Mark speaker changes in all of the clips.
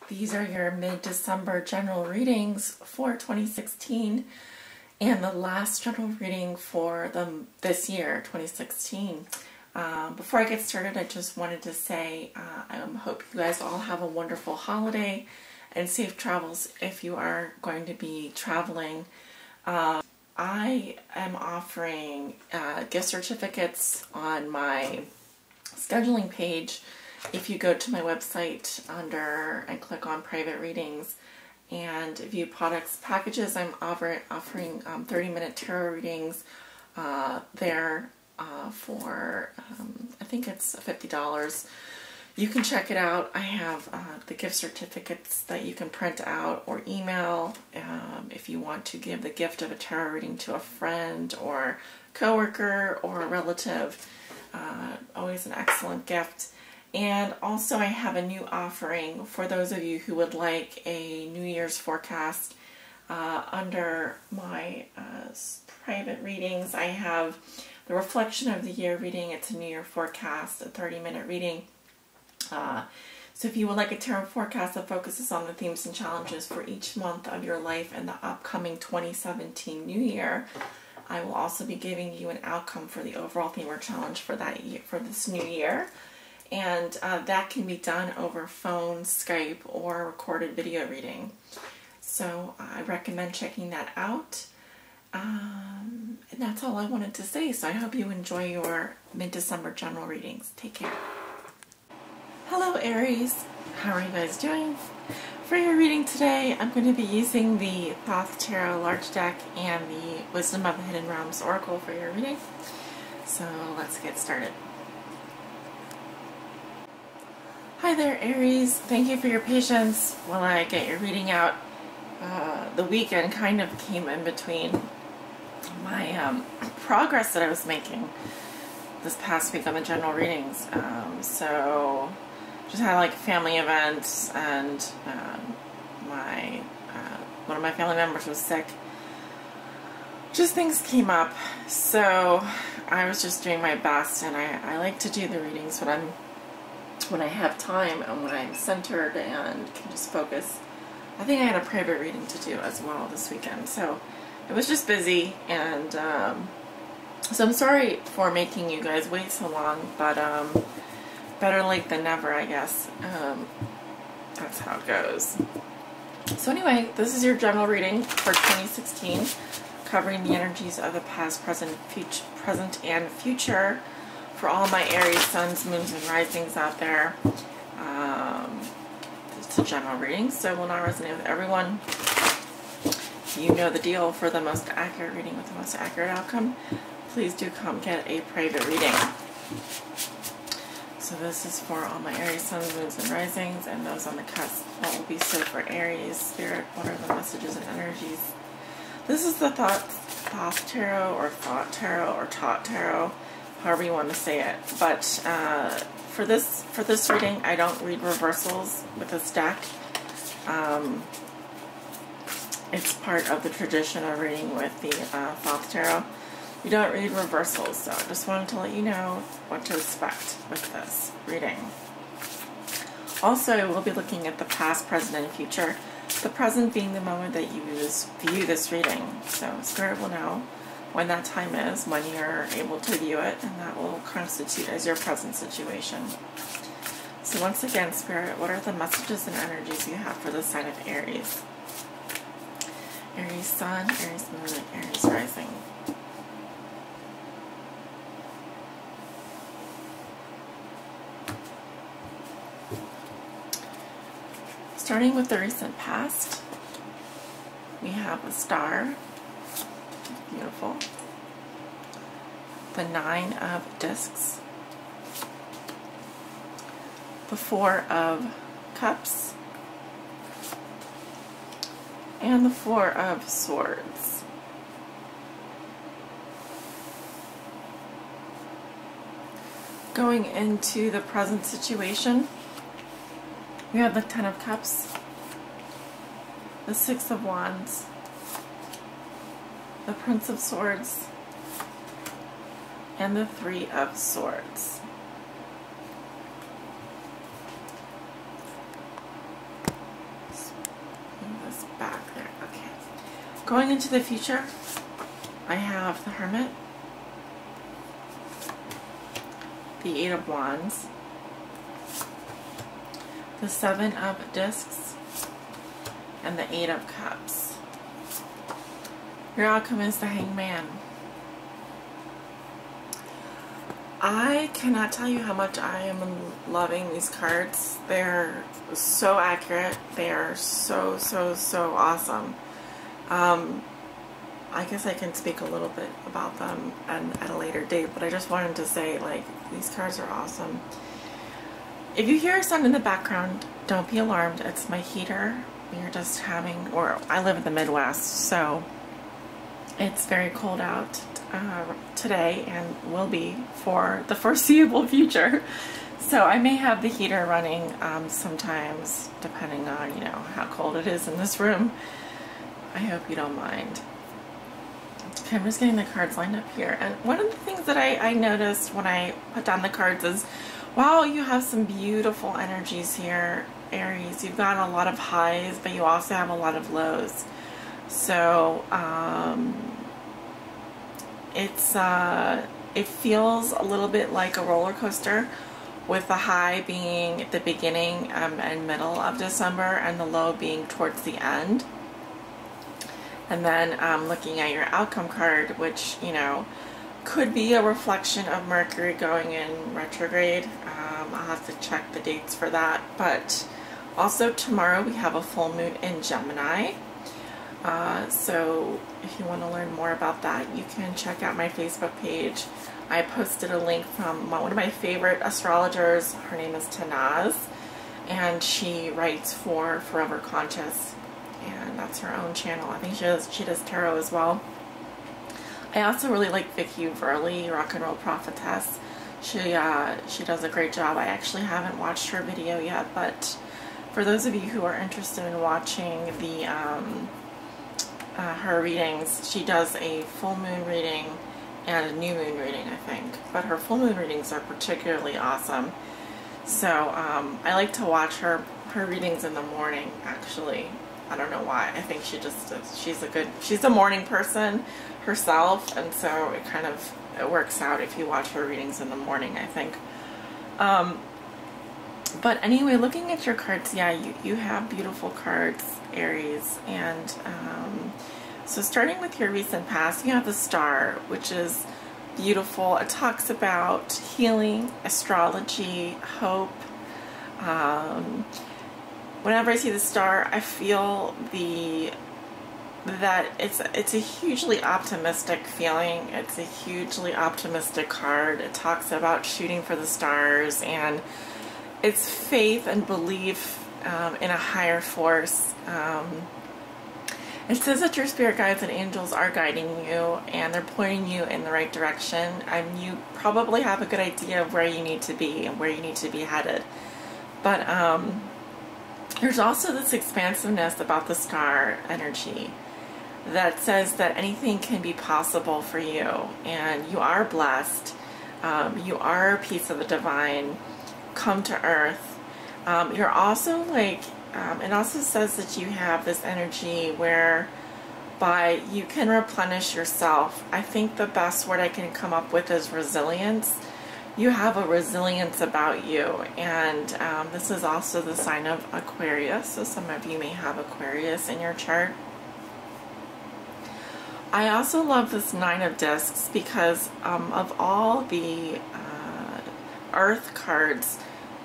Speaker 1: These are your mid-December general readings for 2016 and the last general reading for this year, 2016. Before I get started, I just wanted to say I hope you guys all have a wonderful holiday and safe travels if you are going to be traveling. I am offering gift certificates on my scheduling page. If you go to my website and click on private readings and view products packages, I'm offering 30-minute tarot readings there for I think it's $50. You can check it out. I have the gift certificates that you can print out or email if you want to give the gift of a tarot reading to a friend or coworker or a relative. Always an excellent gift. And also I have a new offering for those of you who would like a New Year's forecast. Under my private readings, I have the reflection of the year reading. It's a New Year forecast, a 30-minute reading. So if you would like a tarot forecast that focuses on the themes and challenges for each month of your life and the upcoming 2017 New Year, I will also be giving you an outcome for the overall theme or challenge for that year, for this new year. And that can be done over phone, Skype, or recorded video reading. So I recommend checking that out. And that's all I wanted to say. So I hope you enjoy your mid-December general readings. Take care. Hello Aries, how are you guys doing? For your reading today, I'm going to be using the Thoth Tarot Large Deck and the Wisdom of the Hidden Realms Oracle for your reading. So let's get started. Hi there Aries, thank you for your patience while I get your reading out. The weekend kind of came in between my progress that I was making this past week on the general readings. So just had like family events, and one of my family members was sick. Just things came up, so I was just doing my best, and I like to do the readings when I have time and when I'm centered and can just focus. I think I had a private reading to do as well this weekend, so it was just busy, and so I'm sorry for making you guys wait so long, but better late than never, I guess. That's how it goes. So anyway, this is your general reading for 2016, covering the energies of the past, present, and future for all my Aries suns, moons, and risings out there. It's a general reading, so it will not resonate with everyone. You know the deal. For the most accurate reading with the most accurate outcome, please do come get a private reading. So this is for all my Aries suns, moons, and risings, and those on the cusp. What will be so for Aries? Spirit, what are the messages and energies? This is the Thoth Tarot, or Thought Tarot, or Tot Tarot, however you want to say it. But for this reading, I don't read reversals with this deck. It's part of the tradition of reading with the Thoth Tarot. You don't read reversals, so I just wanted to let you know what to expect with this reading. Also, I will be looking at the past, present, and future. The present being the moment that you view this reading. So Spirit will know when that time is, when you're able to view it, and that will constitute as your present situation. So once again, Spirit, what are the messages and energies you have for the sign of Aries? Aries Sun, Aries Moon, and Aries Rising. Starting with the recent past, we have a star. Beautiful. The 9 of discs. The 4 of cups. And the 4 of swords. Going into the present situation, we have the 10 of cups, the 6 of wands, the Prince of Swords, and the 3 of Swords. this back there. Okay. Going into the future, I have the Hermit, the Eight of Wands, the Seven of Discs, and the Eight of Cups. Your outcome is the Hangman. I cannot tell you how much I am loving these cards. They're so accurate. They are so awesome. I guess I can speak a little bit about them at a later date, but I just wanted to say, like, these cards are awesome. If you hear a sound in the background, don't be alarmed. It's my heater. We're just having, or I live in the Midwest, so it's very cold out today and will be for the foreseeable future. So I may have the heater running sometimes, depending on, you know, how cold it is in this room. I hope you don't mind. Okay, I'm just getting the cards lined up here. And one of the things that I noticed when I put down the cards is, wow, you have some beautiful energies here, Aries. You've got a lot of highs, but you also have a lot of lows. So it feels a little bit like a roller coaster, with the high being at the beginning and middle of December, and the low being towards the end. And then looking at your outcome card, which, you know, could be a reflection of Mercury going in retrograde. I'll have to check the dates for that. But also tomorrow we have a full moon in Gemini. So if you want to learn more about that, you can check out my Facebook page. I posted a link from one of my favorite astrologers. Her name is Tanaz, and she writes for Forever Conscious, and that's her own channel. I think she does tarot as well. I also really like Vicky Verley, Rock and Roll Prophetess. She does a great job. I actually haven't watched her video yet, but for those of you who are interested in watching the her readings, she does a full moon reading and a new moon reading, I think. But her full moon readings are particularly awesome. So I like to watch her readings in the morning, actually. I don't know why. I think she's a morning person herself, and so it works out if you watch her readings in the morning, I think. But anyway, looking at your cards, yeah, you have beautiful cards, Aries, and so starting with your recent past, you have the Star, which is beautiful. It talks about healing, astrology, hope. Whenever I see the Star, I feel that it's a hugely optimistic feeling. It's a hugely optimistic card. It talks about shooting for the stars, and it's faith and belief in a higher force. It says that your spirit guides and angels are guiding you, and they're pointing you in the right direction, and you probably have a good idea of where you need to be and where you need to be headed. But there's also this expansiveness about the Star energy that says that anything can be possible for you, and you are blessed. You are a piece of the divine come to earth. You're also like, it also says that you have this energy whereby you can replenish yourself. I think the best word I can come up with is resilience. You have a resilience about you, and this is also the sign of Aquarius, so some of you may have Aquarius in your chart. I also love this Nine of Discs because of all the Earth cards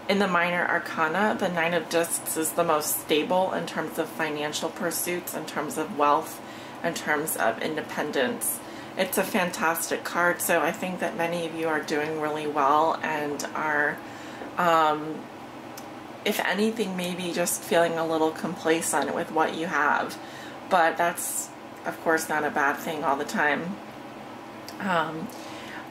Speaker 1: in the minor arcana, the Nine of Discs is the most stable in terms of financial pursuits, in terms of wealth, in terms of independence. It's a fantastic card, so I think that many of you are doing really well and are, if anything, maybe just feeling a little complacent with what you have. But that's, of course, not a bad thing all the time.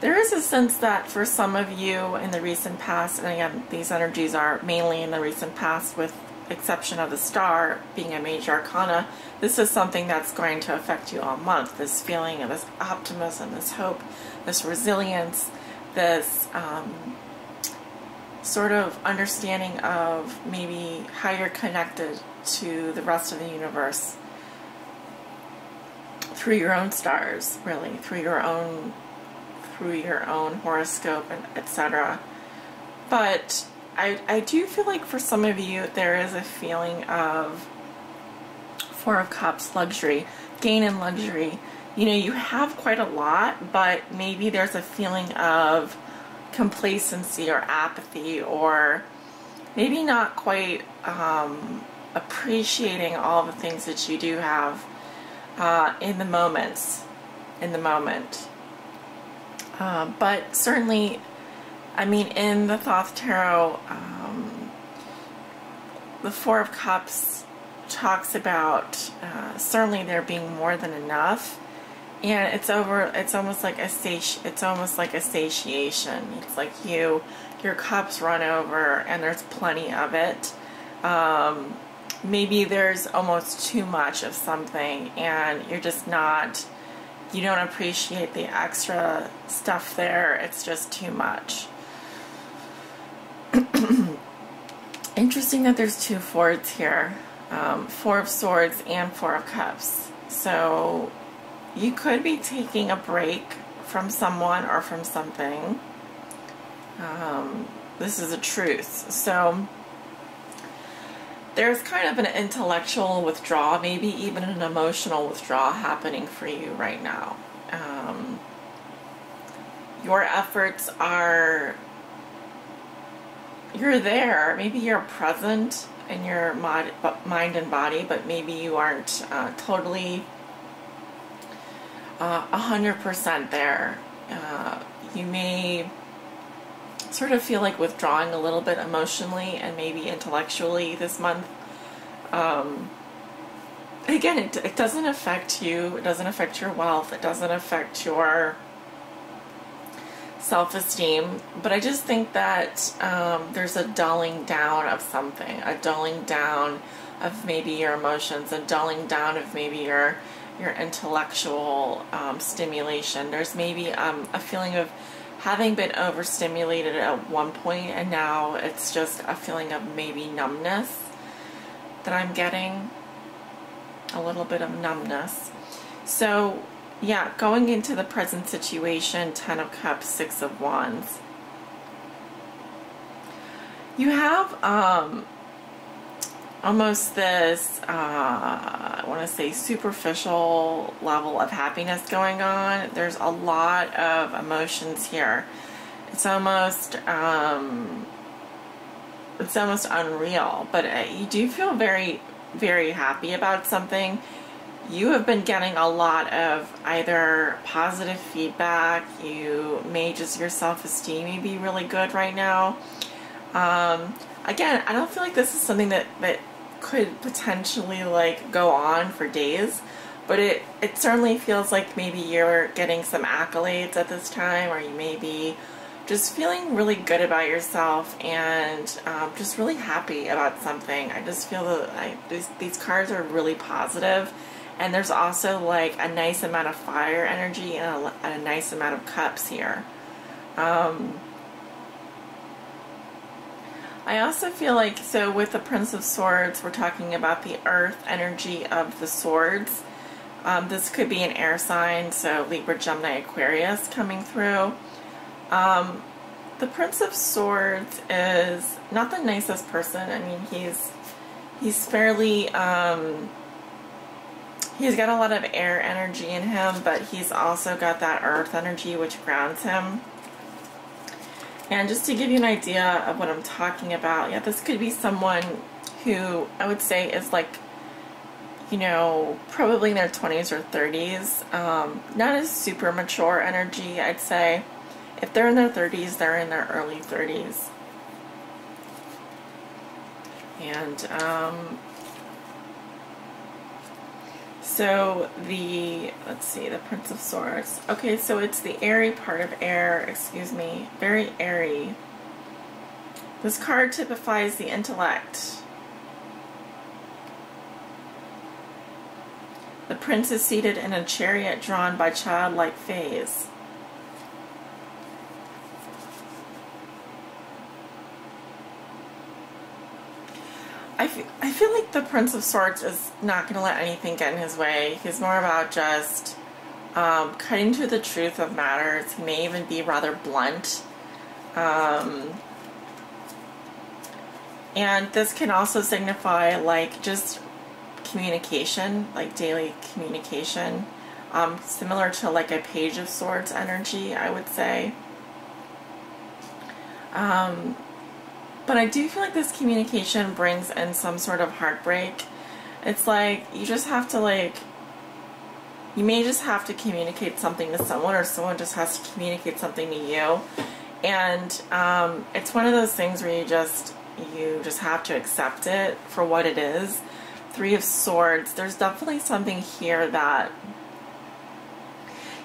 Speaker 1: There is a sense that for some of you in the recent past, and again, these energies are mainly in the recent past with exception of the Star being a major arcana, this is something that's going to affect you all month. This feeling of this optimism, this hope, this resilience, this sort of understanding of maybe how you're connected to the rest of the universe through your own stars, really, through your own horoscope, and etc. But I do feel like for some of you there is a feeling of Four of Cups, luxury, gain in luxury. You know, you have quite a lot, but maybe there's a feeling of complacency or apathy, or maybe not quite appreciating all the things that you do have in the moment. But certainly, I mean, in the Thoth Tarot, the Four of Cups talks about certainly there being more than enough, and it's almost like a satiation. It's like your cups run over and there's plenty of it. Maybe there's almost too much of something and you don't appreciate the extra stuff there. It's just too much. Interesting that there's two fours here. Four of Swords and Four of Cups. So you could be taking a break from someone or from something. This is a truce. So there's kind of an intellectual withdrawal, maybe even an emotional withdrawal happening for you right now. Your efforts are, you're there, maybe you're present in your mind and body, but maybe you aren't totally 100% there. You may sort of feel like withdrawing a little bit emotionally and maybe intellectually this month. Again, it doesn't affect you, it doesn't affect your wealth, it doesn't affect your self-esteem, but I just think that there's a dulling down of something, a dulling down of maybe your emotions, a dulling down of maybe your intellectual stimulation. There's maybe a feeling of having been overstimulated at one point, and now it's just a feeling of maybe numbness that I'm getting, a little bit of numbness. So yeah, going into the present situation, Ten of Cups, Six of Wands. You have almost this, I want to say, superficial level of happiness going on. There's a lot of emotions here. It's almost unreal, but you do feel very, very happy about something. You have been getting a lot of either positive feedback. Your self-esteem may be really good right now. Again, I don't feel like this is something that could potentially like go on for days, but it certainly feels like maybe you're getting some accolades at this time, or you may be just feeling really good about yourself and just really happy about something. I just feel that these cards are really positive. And there's also like a nice amount of fire energy and a nice amount of cups here. I also feel like, so with the Prince of Swords, we're talking about the earth energy of the swords. This could be an air sign, so Libra, Gemini, Aquarius coming through. The Prince of Swords is not the nicest person. I mean, he's fairly... he's got a lot of air energy in him, but he's also got that earth energy which grounds him. And just to give you an idea of what I'm talking about, yeah, this could be someone who I would say is like, you know, probably in their 20s or 30s. Not a super mature energy, I'd say. If they're in their 30s, they're in their early 30s. And, so let's see, the Prince of Swords. Okay, so it's the airy part of air, excuse me, very airy. This card typifies the intellect. The prince is seated in a chariot drawn by childlike fays. I feel like the Prince of Swords is not going to let anything get in his way. He's more about just cutting to the truth of matters. He may even be rather blunt. And this can also signify like just communication, like daily communication, similar to like a Page of Swords energy, I would say. But I do feel like this communication brings in some sort of heartbreak. It's like you just have to like, you may just have to communicate something to someone, or someone just has to communicate something to you. And it's one of those things where you just have to accept it for what it is. Three of Swords, there's definitely something here that,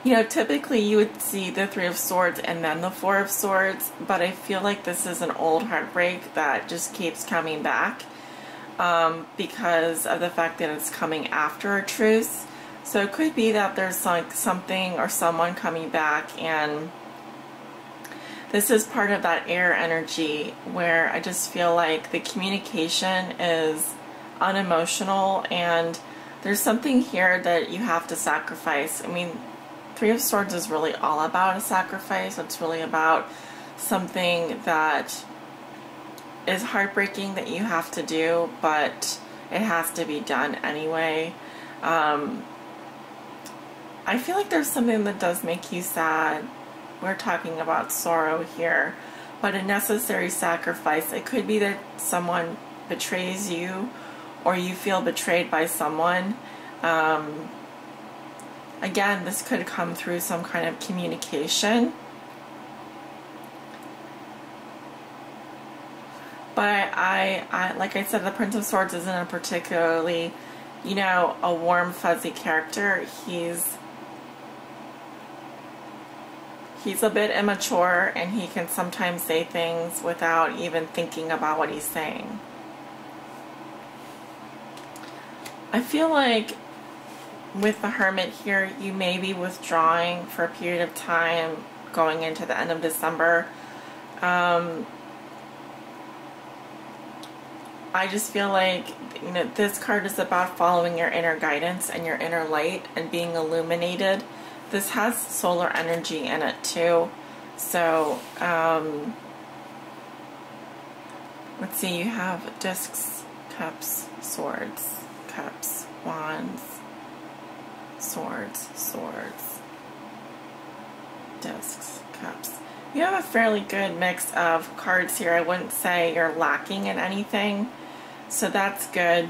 Speaker 1: you know, typically you would see the Three of Swords and then the Four of Swords, but I feel like this is an old heartbreak that just keeps coming back because of the fact that it's coming after a truce. So it could be that there's like something or someone coming back, and this is part of that air energy where I just feel like the communication is unemotional, and there's something here that you have to sacrifice. I mean, Three of Swords is really all about a sacrifice. It's really about something that is heartbreaking that you have to do, but it has to be done anyway. I feel like there's something that does make you sad. We're talking about sorrow here, but a necessary sacrifice. It could be that someone betrays you, or you feel betrayed by someone. Again, this could come through some kind of communication. But I like I said, the Prince of Swords isn't a particularly, you know, a warm, fuzzy character. He's a bit immature, and he can sometimes say things without even thinking about what he's saying. I feel like with the Hermit here, you may be withdrawing for a period of time going into the end of December. I just feel like, you know, this card is about following your inner guidance and your inner light and being illuminated. This has solar energy in it too. So, let's see, you have discs, cups, swords, cups, wands, swords, swords, discs, cups. You have a fairly good mix of cards here. I wouldn't say you're lacking in anything, so that's good.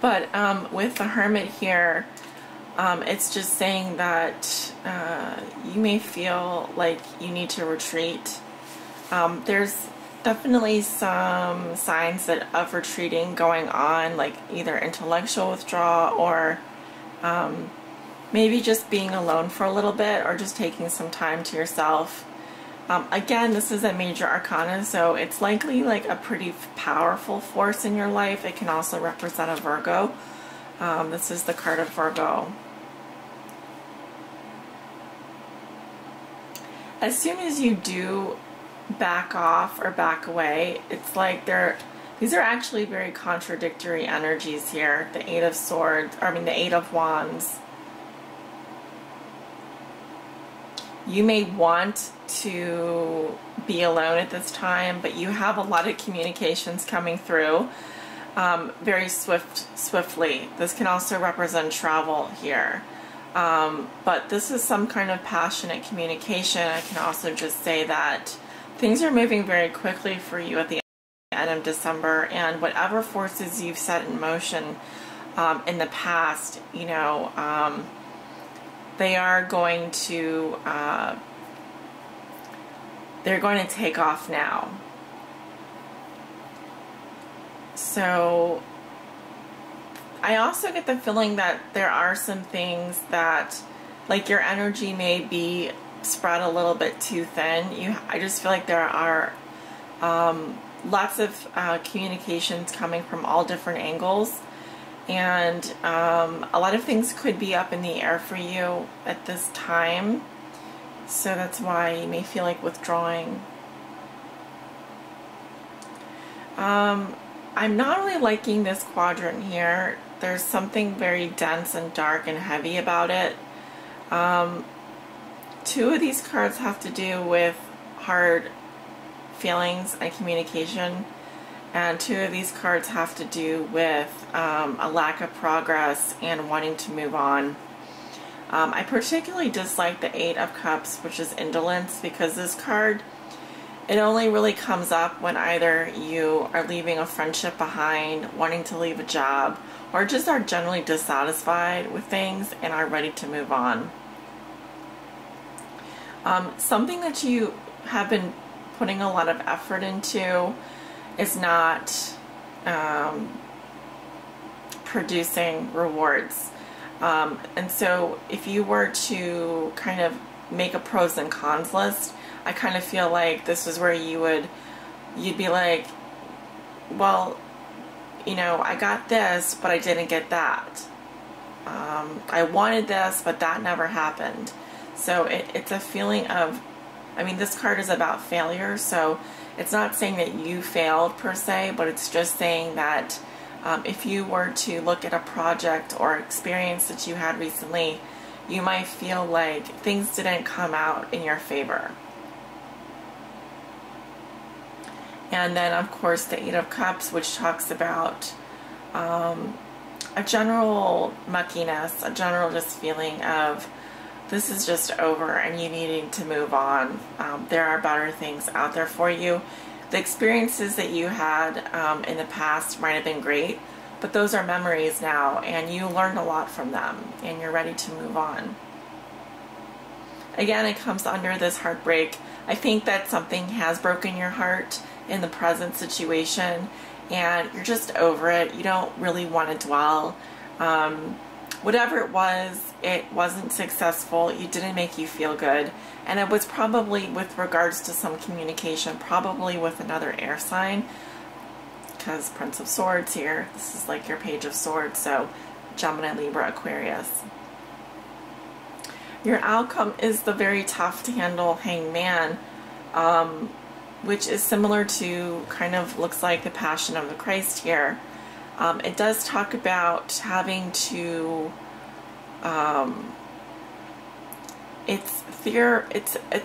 Speaker 1: But with the Hermit here, it's just saying that you may feel like you need to retreat. There's definitely some signs of retreating going on, like either intellectual withdrawal or maybe just being alone for a little bit, or just taking some time to yourself. Again, this is a major arcana, so it's likely like a pretty powerful force in your life. It can also represent a Virgo. This is the card of Virgo. As soon as you do back off or back away, it's like these are actually very contradictory energies here. The Eight of Swords, or I mean the Eight of Wands. You may want to be alone at this time, but you have a lot of communications coming through very swiftly. This can also represent travel here. But this is some kind of passionate communication. I can also just say that things are moving very quickly for you at the end of December, and whatever forces you've set in motion in the past, you know, they are going to they're going to take off now. So I also get the feeling that there are some things that, like, your energy may be spread a little bit too thin. I just feel like there are lots of communications coming from all different angles, and a lot of things could be up in the air for you at this time. So that's why you may feel like withdrawing. I'm not really liking this quadrant here. There's something very dense and dark and heavy about it. Two of these cards have to do with hard feelings and communication, and two of these cards have to do with a lack of progress and wanting to move on. I particularly dislike the Eight of Cups, which is indolence, because this card, it only really comes up when either you are leaving a friendship behind, wanting to leave a job, or just are generally dissatisfied with things and are ready to move on. Something that you have been putting a lot of effort into is not producing rewards. And so if you were to kind of make a pros and cons list, I kind of feel like this is where you'd be like, well, you know, I got this, but I didn't get that. I wanted this, but that never happened. So it's a feeling of, I mean, this card is about failure, so it's not saying that you failed per se, but it's just saying that if you were to look at a project or experience that you had recently, you might feel like things didn't come out in your favor. And then, of course, the Eight of Cups, which talks about a general muckiness, a general just feeling of this is just over and you needing to move on. There are better things out there for you. The experiences that you had in the past might have been great, but those are memories now, and you learned a lot from them, and you're ready to move on. Again, it comes under this heartbreak. I think that something has broken your heart in the present situation, and you're just over it. You don't really want to dwell. Whatever it wasn't successful. It didn't make you feel good. And it was probably, with regards to some communication, probably with another air sign. Because Prince of Swords here, this is like your Page of Swords, so Gemini, Libra, Aquarius. Your outcome is the very tough to handle Hanged Man, which is similar to, kind of looks like the Passion of the Christ here. It does talk about having to, it's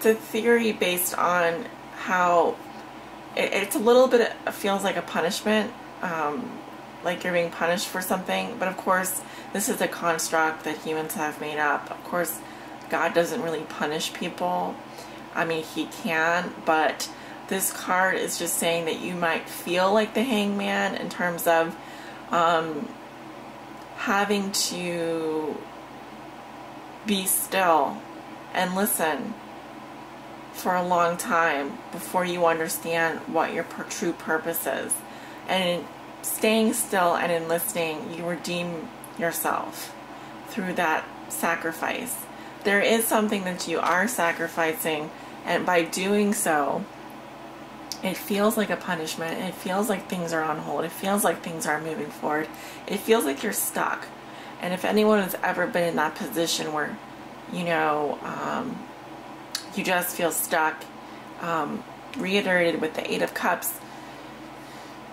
Speaker 1: a theory based on how it's a little bit, it feels like a punishment, like you're being punished for something, but of course this is a construct that humans have made up. Of course God doesn't really punish people. I mean, he can, but this card is just saying that you might feel like the Hangman in terms of having to be still and listen for a long time before you understand what your true purpose is. And in staying still and in listening, you redeem yourself through that sacrifice. There is something that you are sacrificing, and by doing so, it feels like a punishment. It feels like things are on hold. It feels like things aren't moving forward. It feels like you're stuck. And if anyone has ever been in that position where, you know, you just feel stuck, reiterated with the Eight of Cups,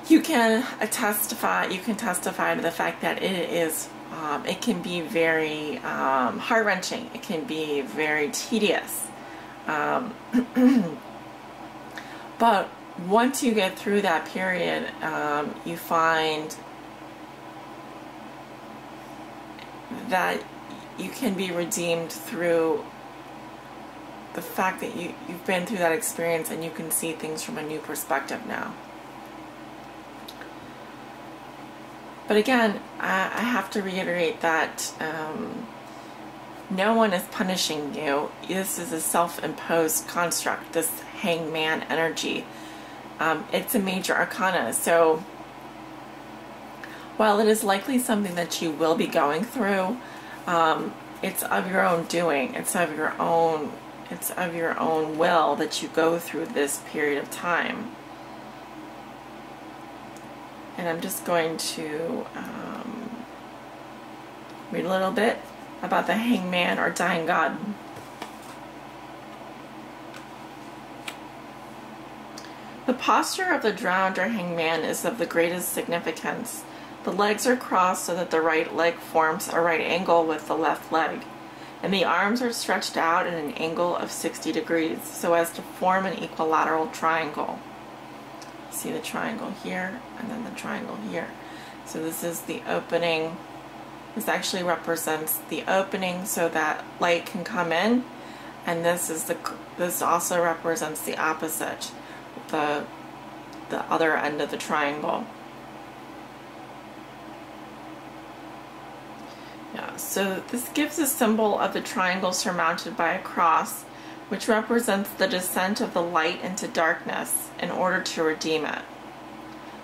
Speaker 1: you can testify to the fact that it is, it can be very heart-wrenching. It can be very tedious. But once you get through that period, you find that you can be redeemed through the fact that you've been through that experience and you can see things from a new perspective now. But again, I have to reiterate that no one is punishing you. This is a self-imposed construct, this Hangman energy. It's a major arcana, so while it is likely something that you will be going through, it's of your own doing. It's of your own will that you go through this period of time. And I'm just going to read a little bit about the Hangman or Dying God. The posture of the drowned or hangman is of the greatest significance. The legs are crossed so that the right leg forms a right angle with the left leg, and the arms are stretched out at an angle of 60 degrees so as to form an equilateral triangle. See the triangle here and then the triangle here. So this is the opening. This actually represents the opening so that light can come in, and this also represents the opposite, the other end of the triangle. Yeah, so this gives a symbol of the triangle surmounted by a cross, which represents the descent of the light into darkness in order to redeem it.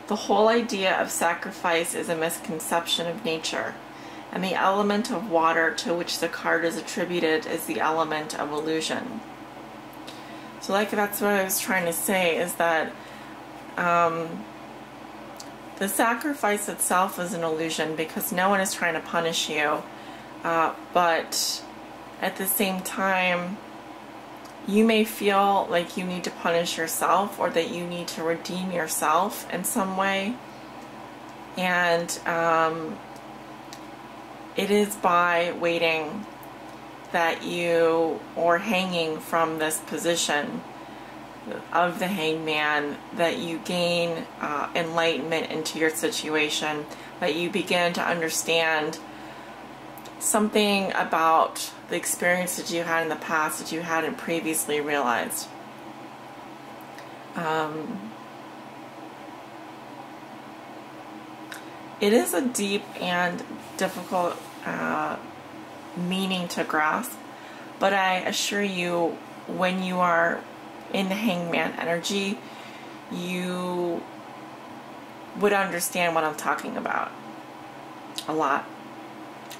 Speaker 1: The whole idea of sacrifice is a misconception of nature, and the element of water to which the card is attributed is the element of illusion. So that's what I was trying to say, is that the sacrifice itself is an illusion because no one is trying to punish you, but at the same time, you may feel like you need to punish yourself or that you need to redeem yourself in some way. And it is by waiting that you, or hanging from this position of the hangman, that you gain enlightenment into your situation, that you begin to understand something about the experience that you had in the past that you hadn't previously realized. It is a deep and difficult meaning to grasp, but I assure you, when you are in the hangman energy, you would understand what I'm talking about a lot.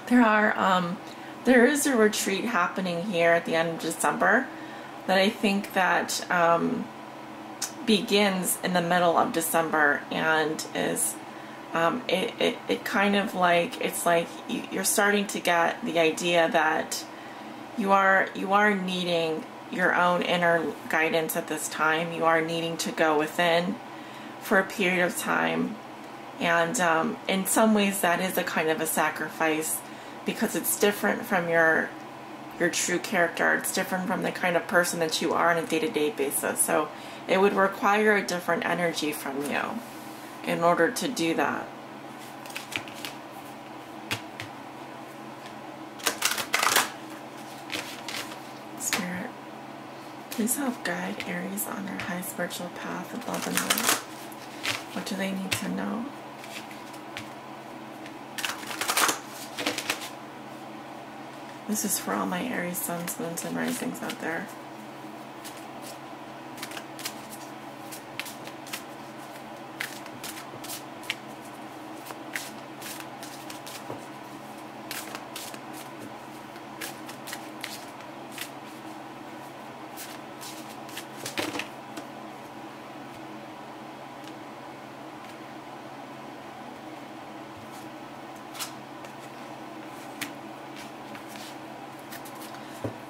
Speaker 1: There is a retreat happening here at the end of December that I think that begins in the middle of December, and is it kind of like, it's like you're starting to get the idea that you are needing your own inner guidance at this time. You are needing to go within for a period of time, and in some ways that is a kind of a sacrifice, because it's different from your true character. It's different from the kind of person that you are on a day-to-day basis. So it would require a different energy from you in order to do that. Spirit, please help guide Aries on their high spiritual path of love and light. What do they need to know? This is for all my Aries suns, moons, and risings out there.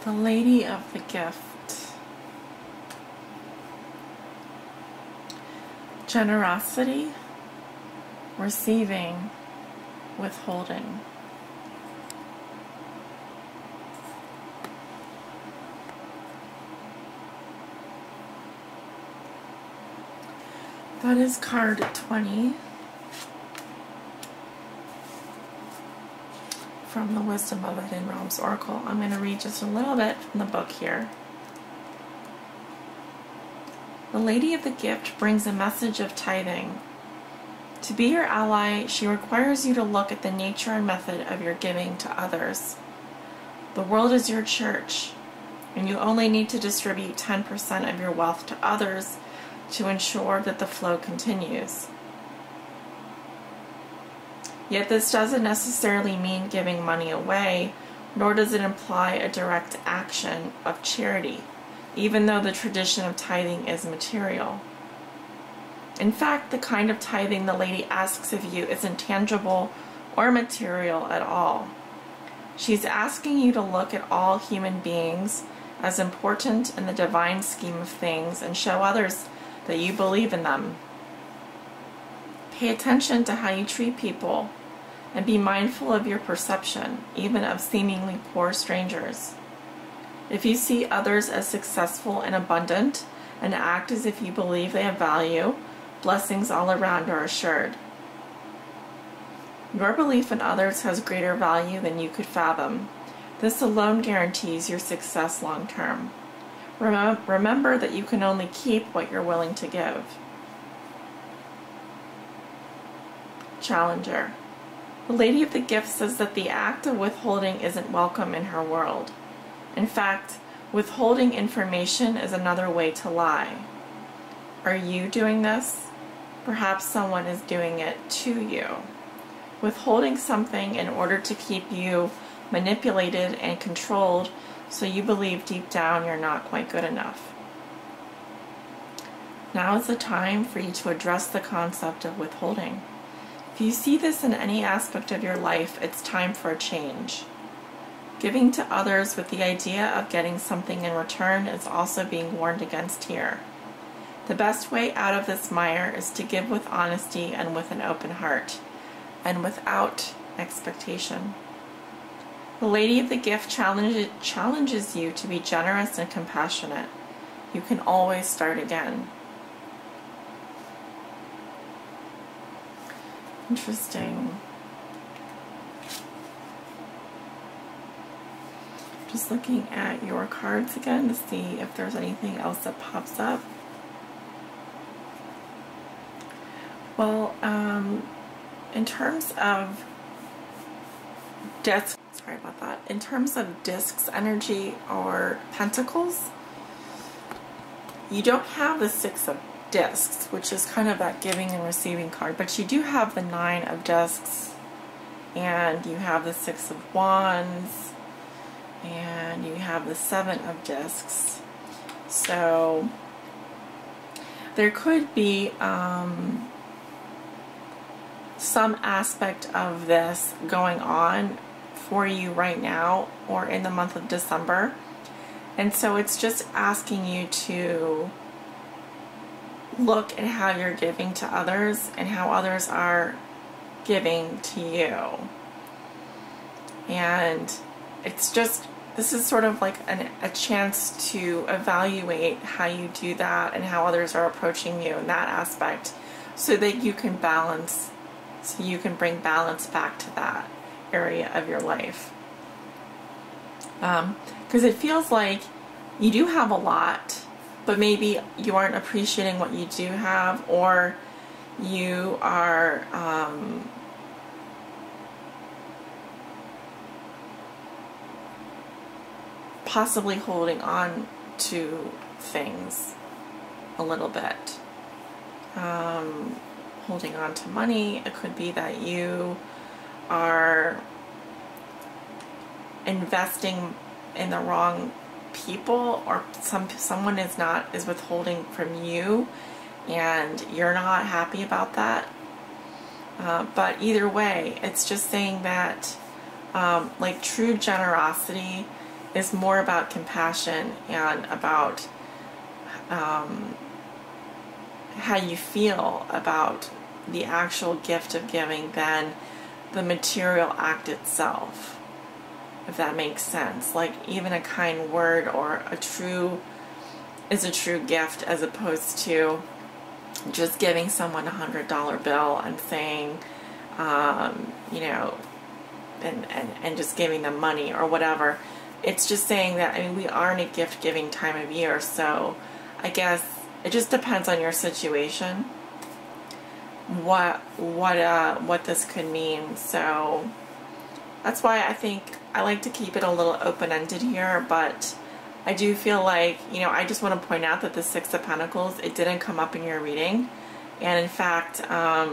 Speaker 1: The Lady of the Gift. Generosity, receiving, withholding. That is card 20 from the Wisdom of the Hidden Realms Oracle. I'm going to read just a little bit from the book here. The Lady of the Gift brings a message of tithing. To be your ally, she requires you to look at the nature and method of your giving to others. The world is your church, and you only need to distribute 10% of your wealth to others to ensure that the flow continues. Yet this doesn't necessarily mean giving money away, nor does it imply a direct action of charity, even though the tradition of tithing is material. In fact, the kind of tithing the lady asks of you isn't tangible or material at all. She's asking you to look at all human beings as important in the divine scheme of things and show others that you believe in them. Pay attention to how you treat people and be mindful of your perception, even of seemingly poor strangers. If you see others as successful and abundant and act as if you believe they have value, blessings all around are assured. Your belief in others has greater value than you could fathom. This alone guarantees your success long term. Remember that you can only keep what you're willing to give. Challenger. The Lady of the Gift says that the act of withholding isn't welcome in her world. In fact, withholding information is another way to lie. Are you doing this? Perhaps someone is doing it to you. Withholding something in order to keep you manipulated and controlled so you believe deep down you're not quite good enough. Now is the time for you to address the concept of withholding. If you see this in any aspect of your life, it's time for a change. Giving to others with the idea of getting something in return is also being warned against here. The best way out of this mire is to give with honesty and with an open heart, and without expectation. The Lady of the Gift challenges you to be generous and compassionate. You can always start again. Interesting. Just looking at your cards again to see if there's anything else that pops up. Well, in terms of discs, sorry about that. In terms of discs energy or pentacles, you don't have the Six of Discs, which is kind of that giving and receiving card, but you do have the Nine of Discs, and you have the Six of Wands, and you have the Seven of Discs. So there could be some aspect of this going on for you right now or in the month of December, and so it's just asking you to look at how you're giving to others and how others are giving to you. And it's just, this is sort of like a chance to evaluate how you do that and how others are approaching you in that aspect, so that you can balance, so you can bring balance back to that area of your life. Because it feels like you do have a lot, but maybe you aren't appreciating what you do have, or you are possibly holding on to things a little bit. Holding on to money. It could be that you are investing in the wrong people, or someone is withholding from you and you're not happy about that. But either way, it's just saying that like true generosity is more about compassion and about how you feel about the actual gift of giving than the material act itself, if that makes sense. Like even a kind word or a true gift, as opposed to just giving someone $100 bill and saying, you know, and just giving them money or whatever. It's just saying that, I mean, we are in a gift giving time of year, so I guess it just depends on your situation what this could mean. So that's why I think I like to keep it a little open-ended here, but I do feel like, you know, I just want to point out that the Six of Pentacles, it didn't come up in your reading. And in fact, I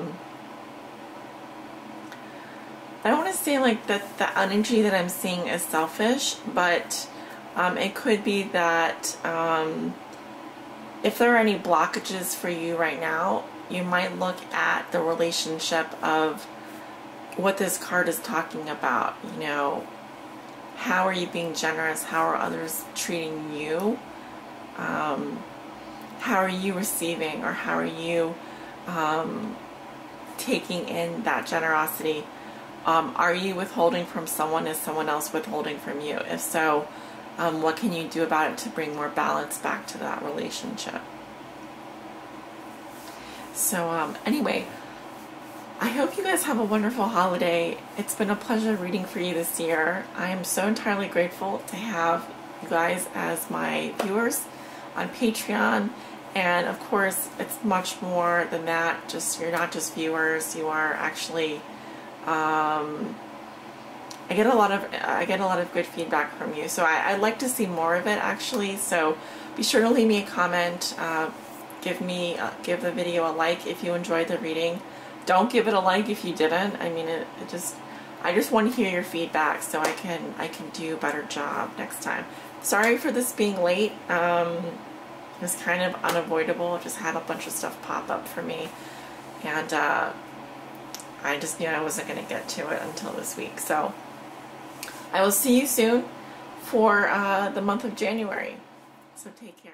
Speaker 1: don't want to say like that the energy that I'm seeing is selfish, but it could be that if there are any blockages for you right now, you might look at the relationship of what this card is talking about. You know, how are you being generous? How are others treating you? how are you receiving, or how are you taking in that generosity? Are you withholding from someone? Is someone else withholding from you? If so, what can you do about it to bring more balance back to that relationship? So anyway, I hope you guys have a wonderful holiday. It's been a pleasure reading for you this year. I am so entirely grateful to have you guys as my viewers on Patreon. And of course, it's much more than that. Just, you're not just viewers, you are actually I get a lot of good feedback from you, so I'd like to see more of it actually. So be sure to leave me a comment. Give the video a like if you enjoyed the reading. Don't give it a like if you didn't. I mean, I just want to hear your feedback so I can do a better job next time. Sorry for this being late. It was kind of unavoidable. I just had a bunch of stuff pop up for me, and I just knew I wasn't going to get to it until this week. So I will see you soon for the month of January. So take care.